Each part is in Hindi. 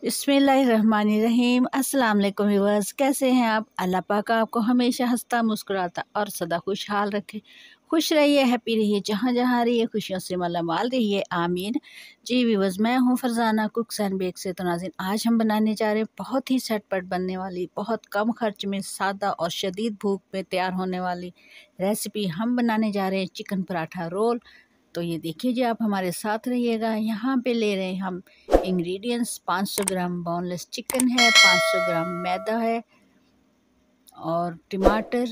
बिस्मिल्लाहिर्रहमानिर्रहीम। अस्सलाम वालेकुम व्यूअर्स, कैसे हैं आप? अल्लाह पाक आपको हमेशा हंसता मुस्कुराता और सदा खुशहाल रखे। खुश रहिए, हैप्पी रहिए, जहाँ जहाँ रहिए खुशियों से मालामाल रहिए, आमीन। जी व्यूअर्स, मैं हूँ फरजाना कुक्स एंड बेक से। तो नाज़रीन, आज हम बनाने जा रहे हैं बहुत ही झटपट बनने वाली, बहुत कम खर्च में, सादा और शदीद भूख में तैयार होने वाली रेसिपी। हम बनाने जा रहे हैं चिकन पराठा रोल। तो ये देखिए जी, आप हमारे साथ रहिएगा। यहाँ पे ले रहे हैं हम इंग्रेडिएंट्स। 500 ग्राम बोनलेस चिकन है, 500 ग्राम मैदा है, और टमाटर,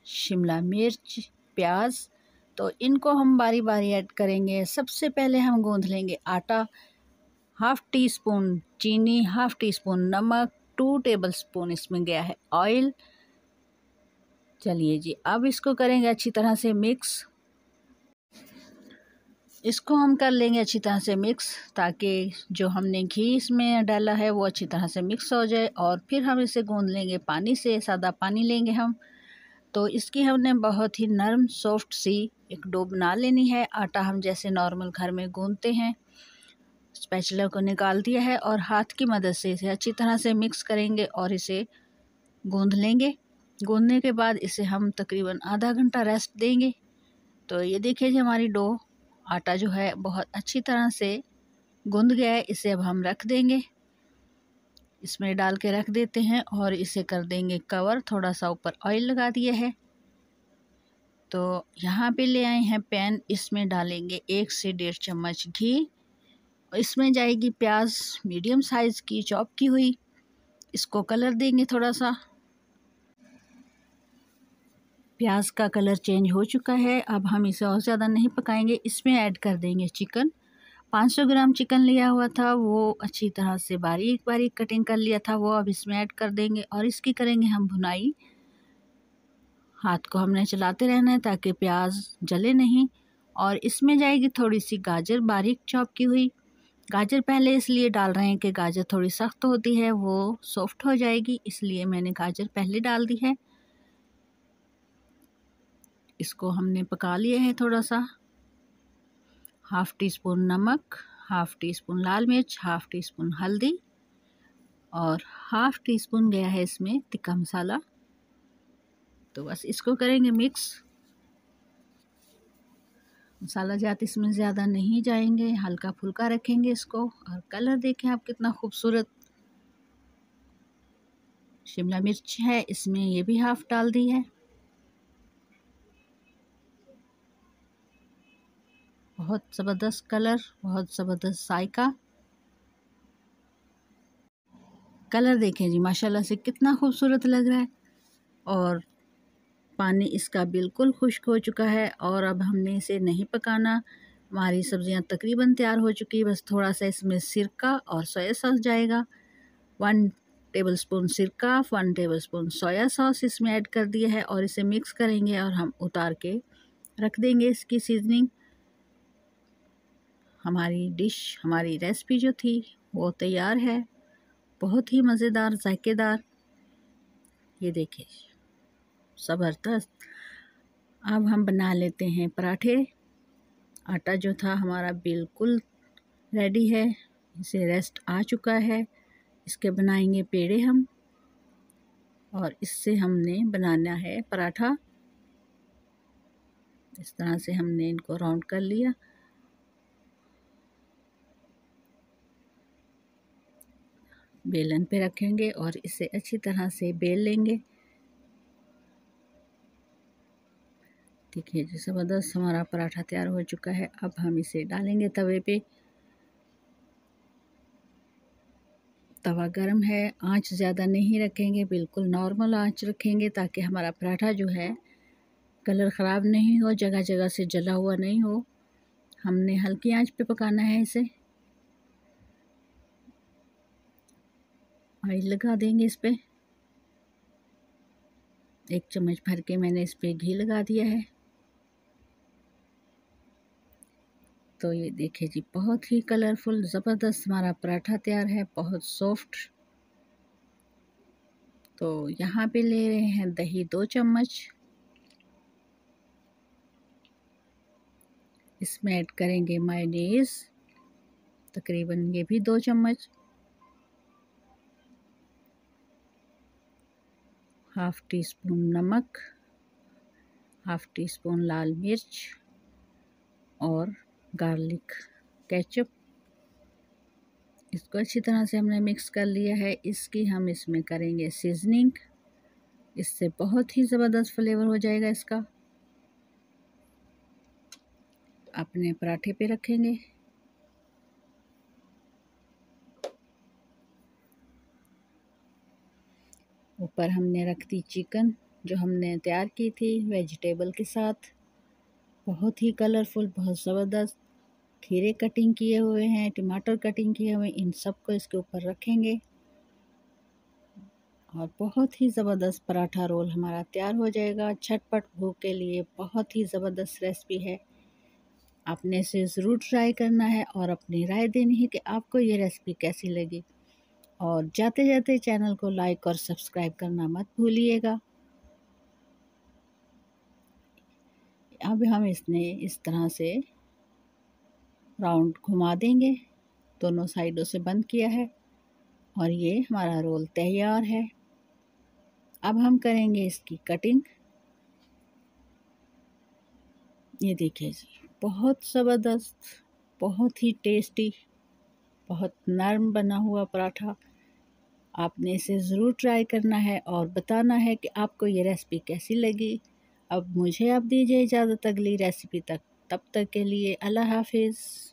शिमला मिर्च, प्याज। तो इनको हम बारी बारी ऐड करेंगे। सबसे पहले हम गूंथ लेंगे आटा। हाफ़ टी स्पून चीनी, हाफ़ टी स्पून नमक, 2 टेबल स्पून इसमें गया है ऑयल। चलिए जी, अब इसको करेंगे अच्छी तरह से मिक्स। इसको हम कर लेंगे अच्छी तरह से मिक्स, ताकि जो हमने घी इसमें डाला है वो अच्छी तरह से मिक्स हो जाए। और फिर हम इसे गूंद लेंगे पानी से, सादा पानी लेंगे हम। तो इसकी हमने बहुत ही नरम सॉफ्ट सी एक डो बना लेनी है। आटा हम जैसे नॉर्मल घर में गूंदते हैं। स्पैचुला को निकाल दिया है और हाथ की मदद से इसे अच्छी तरह से मिक्स करेंगे और इसे गूंद लेंगे। गूंदने के बाद इसे हम तकरीबन आधा घंटा रेस्ट देंगे। तो ये देखिए जी, हमारी डो आटा जो है बहुत अच्छी तरह से गूंद गया है। इसे अब हम रख देंगे, इसमें डाल के रख देते हैं और इसे कर देंगे कवर। थोड़ा सा ऊपर ऑयल लगा दिया है। तो यहाँ पे ले आए हैं पैन, इसमें डालेंगे 1 से 1.5 चम्मच घी। इसमें जाएगी प्याज मीडियम साइज़ की चॉप की हुई। इसको कलर देंगे थोड़ा सा। प्याज का कलर चेंज हो चुका है। अब हम इसे और ज़्यादा नहीं पकाएंगे। इसमें ऐड कर देंगे चिकन। 500 ग्राम चिकन लिया हुआ था, वो अच्छी तरह से बारीक बारीक कटिंग कर लिया था, वो अब इसमें ऐड कर देंगे और इसकी करेंगे हम भुनाई। हाथ को हमने चलाते रहना है ताकि प्याज जले नहीं। और इसमें जाएगी थोड़ी सी गाजर बारीक चॉप की हुई। गाजर पहले इसलिए डाल रहे हैं कि गाजर थोड़ी सख्त होती है, वो सॉफ्ट हो जाएगी, इसलिए मैंने गाजर पहले डाल दी है। इसको हमने पका लिया है थोड़ा सा। हाफ़ टी स्पून नमक, हाफ़ टी स्पून लाल मिर्च, हाफ़ टी स्पून हल्दी, और हाफ़ टी स्पून गया है इसमें तिक्का मसाला। तो बस इसको करेंगे मिक्स। मसाला जात इसमें ज़्यादा नहीं जाएंगे, हल्का फुल्का रखेंगे इसको। और कलर देखें आप कितना खूबसूरत। शिमला मिर्च है इसमें, ये भी हाफ़ डाल दी है। बहुत ज़बरदस्त कलर, बहुत ज़बरदस्त जायका। कलर देखें जी, माशाल्लाह से कितना खूबसूरत लग रहा है। और पानी इसका बिल्कुल खुश्क हो चुका है और अब हमने इसे नहीं पकाना। हमारी सब्जियां तकरीबन तैयार हो चुकी है। बस थोड़ा सा इसमें सिरका और सोया सॉस जाएगा। 1 टेबलस्पून सिरका, 1 टेबलस्पून सोया सॉस इसमें ऐड कर दिया है और इसे मिक्स करेंगे और हम उतार के रख देंगे इसकी सीजनिंग। हमारी डिश, हमारी रेसिपी जो थी वो तैयार है। बहुत ही मज़ेदार, जायकेदार। ये देखिए, ज़बरदस्त। अब हम बना लेते हैं पराठे। आटा जो था हमारा बिल्कुल रेडी है, इसे रेस्ट आ चुका है। इसके बनाएंगे पेड़े हम, और इससे हमने बनाना है पराठा। इस तरह से हमने इनको राउंड कर लिया। बेलन पे रखेंगे और इसे अच्छी तरह से बेल लेंगे। देखिए जी, ज़बरदस्त हमारा पराठा तैयार हो चुका है। अब हम इसे डालेंगे तवे पे। तवा गरम है, आंच ज़्यादा नहीं रखेंगे, बिल्कुल नॉर्मल आंच रखेंगे ताकि हमारा पराठा जो है कलर ख़राब नहीं हो, जगह जगह से जला हुआ नहीं हो। हमने हल्की आंच पे पकाना है इसे। ऑयल लगा देंगे इस पे। 1 चम्मच भर के मैंने इस पे घी लगा दिया है। तो ये देखिए जी, बहुत ही कलरफुल ज़बरदस्त हमारा पराठा तैयार है, बहुत सॉफ्ट। तो यहाँ पे ले रहे हैं दही 2 चम्मच। इसमें ऐड करेंगे मायोनीज़, तकरीबन ये भी 2 चम्मच। हाफ़ टी स्पून नमक, हाफ़ टी स्पून लाल मिर्च और गार्लिक केचप। इसको अच्छी तरह से हमने मिक्स कर लिया है। इसकी हम इसमें करेंगे सीजनिंग, इससे बहुत ही ज़बरदस्त फ्लेवर हो जाएगा इसका। अपने पराठे पे रखेंगे। ऊपर हमने रख दी चिकन जो हमने तैयार की थी वेजिटेबल के साथ। बहुत ही कलरफुल, बहुत ज़बरदस्त। खीरे कटिंग किए हुए हैं, टमाटर कटिंग किए हुए, इन सब को इसके ऊपर रखेंगे और बहुत ही ज़बरदस्त पराठा रोल हमारा तैयार हो जाएगा। झटपट भूख के लिए बहुत ही ज़बरदस्त रेसिपी है। आपने इसे ज़रूर ट्राई करना है और अपनी राय देनी है कि आपको ये रेसिपी कैसी लगी। और जाते जाते चैनल को लाइक और सब्सक्राइब करना मत भूलिएगा। अब हम इसने इस तरह से राउंड घुमा देंगे, दोनों साइडों से बंद किया है और ये हमारा रोल तैयार है। अब हम करेंगे इसकी कटिंग। ये देखिए जी, बहुत ज़बरदस्त, बहुत ही टेस्टी, बहुत नरम बना हुआ पराठा। आपने इसे ज़रूर ट्राई करना है और बताना है कि आपको ये रेसिपी कैसी लगी। अब मुझे आप दीजिए इजाज़त अगली रेसिपी तक। तब तक के लिए अल्लाह हाफ़िज़।